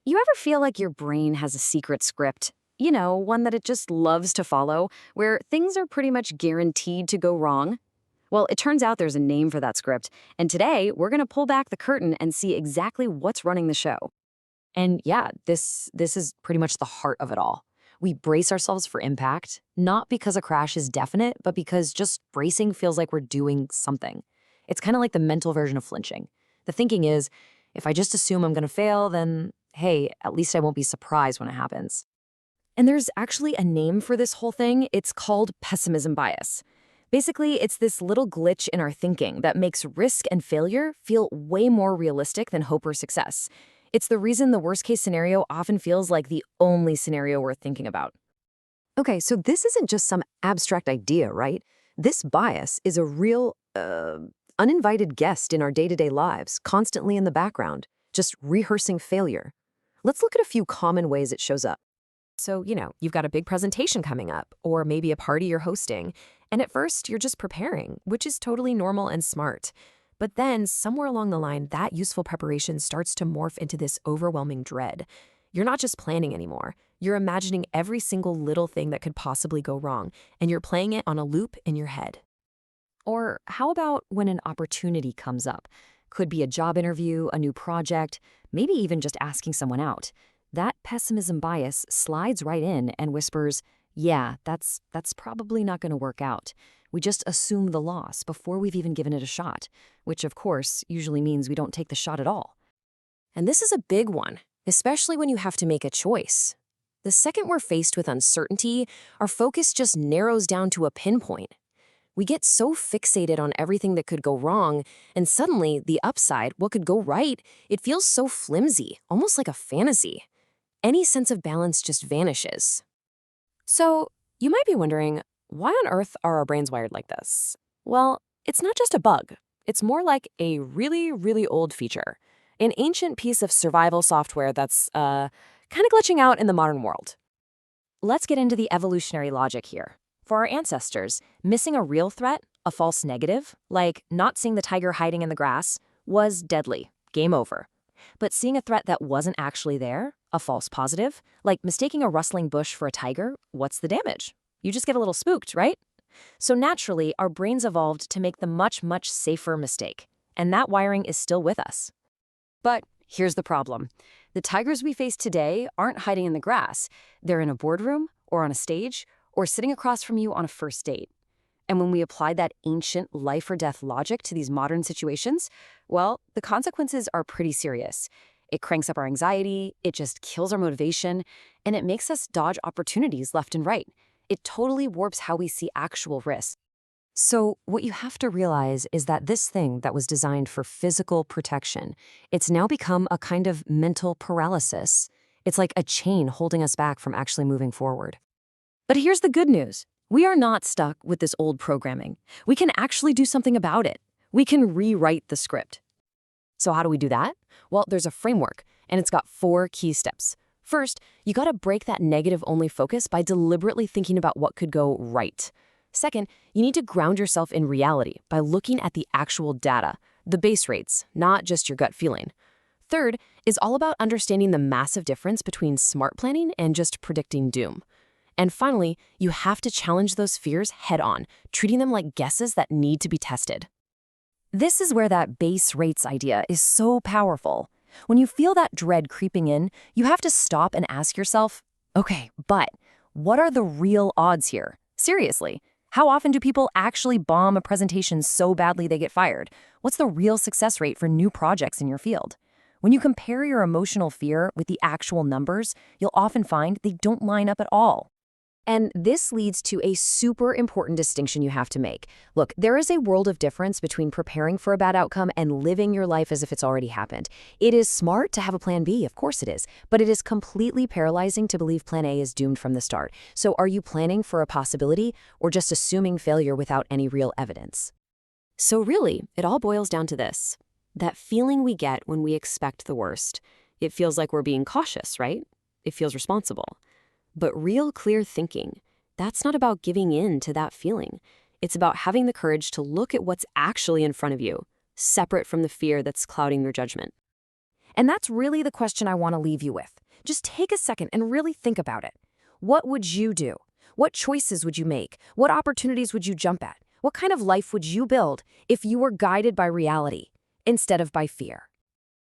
You ever feel like your brain has a secret script? You know, one that it just loves to follow, where things are pretty much guaranteed to go wrong? Well, it turns out there's a name for that script, and today we're going to pull back the curtain and see exactly what's running the show. And yeah, this is pretty much the heart of it all. We brace ourselves for impact, not because a crash is definite, but because just bracing feels like we're doing something. It's kind of like the mental version of flinching. The thinking is, if I just assume I'm going to fail, then hey, at least I won't be surprised when it happens. And there's actually a name for this whole thing. It's called pessimism bias. Basically, it's this little glitch in our thinking that makes risk and failure feel way more realistic than hope or success. It's the reason the worst case scenario often feels like the only scenario worth thinking about. Okay, so this isn't just some abstract idea, right? This bias is a real, uninvited guest in our day-to-day lives, constantly in the background, just rehearsing failure. Let's look at a few common ways it shows up. So, you've got a big presentation coming up, or maybe a party you're hosting, and at first you're just preparing, which is totally normal and smart. But then, somewhere along the line, that useful preparation starts to morph into this overwhelming dread. You're not just planning anymore. You're imagining every single little thing that could possibly go wrong, and you're playing it on a loop in your head. Or how about when an opportunity comes up? Could be a job interview, a new project, maybe even just asking someone out. That pessimism bias slides right in and whispers, yeah, that's probably not going to work out. We just assume the loss before we've even given it a shot, which of course usually means we don't take the shot at all. And this is a big one, especially when you have to make a choice. The second we're faced with uncertainty, our focus just narrows down to a pinpoint. We get so fixated on everything that could go wrong, and suddenly the upside, what could go right, it feels so flimsy, almost like a fantasy. Any sense of balance just vanishes. So, you might be wondering, why on earth are our brains wired like this? Well, it's not just a bug. It's more like a really, really old feature. An ancient piece of survival software that's, kind of glitching out in the modern world. Let's get into the evolutionary logic here. For our ancestors, missing a real threat, a false negative, like not seeing the tiger hiding in the grass, was deadly, game over. But seeing a threat that wasn't actually there, a false positive, like mistaking a rustling bush for a tiger, what's the damage? You just get a little spooked, right? So naturally, our brains evolved to make the much, much safer mistake. And that wiring is still with us. But here's the problem. The tigers we face today aren't hiding in the grass. They're in a boardroom, or on a stage, or sitting across from you on a first date. And when we apply that ancient life or death logic to these modern situations, well, the consequences are pretty serious. It cranks up our anxiety, it just kills our motivation, and it makes us dodge opportunities left and right. It totally warps how we see actual risk. So, what you have to realize is that this thing that was designed for physical protection, it's now become a kind of mental paralysis. It's like a chain holding us back from actually moving forward. But here's the good news. We are not stuck with this old programming. We can actually do something about it. We can rewrite the script. So how do we do that? Well, there's a framework, and it's got 4 key steps. First, you gotta break that negative-only focus by deliberately thinking about what could go right. Second, you need to ground yourself in reality by looking at the actual data, the base rates, not just your gut feeling. Third is all about understanding the massive difference between smart planning and just predicting doom. And finally, you have to challenge those fears head-on, treating them like guesses that need to be tested. This is where that base rates idea is so powerful. When you feel that dread creeping in, you have to stop and ask yourself, okay, but what are the real odds here? Seriously, how often do people actually bomb a presentation so badly they get fired? What's the real success rate for new projects in your field? When you compare your emotional fear with the actual numbers, you'll often find they don't line up at all. And this leads to a super important distinction you have to make. Look, there is a world of difference between preparing for a bad outcome and living your life as if it's already happened. It is smart to have a plan B, of course it is, but it is completely paralyzing to believe plan A is doomed from the start. So are you planning for a possibility or just assuming failure without any real evidence? So really, it all boils down to this. That feeling we get when we expect the worst. It feels like we're being cautious, right? It feels responsible. But real clear thinking, that's not about giving in to that feeling. It's about having the courage to look at what's actually in front of you, separate from the fear that's clouding your judgment. And that's really the question I want to leave you with. Just take a second and really think about it. What would you do? What choices would you make? What opportunities would you jump at? What kind of life would you build if you were guided by reality instead of by fear?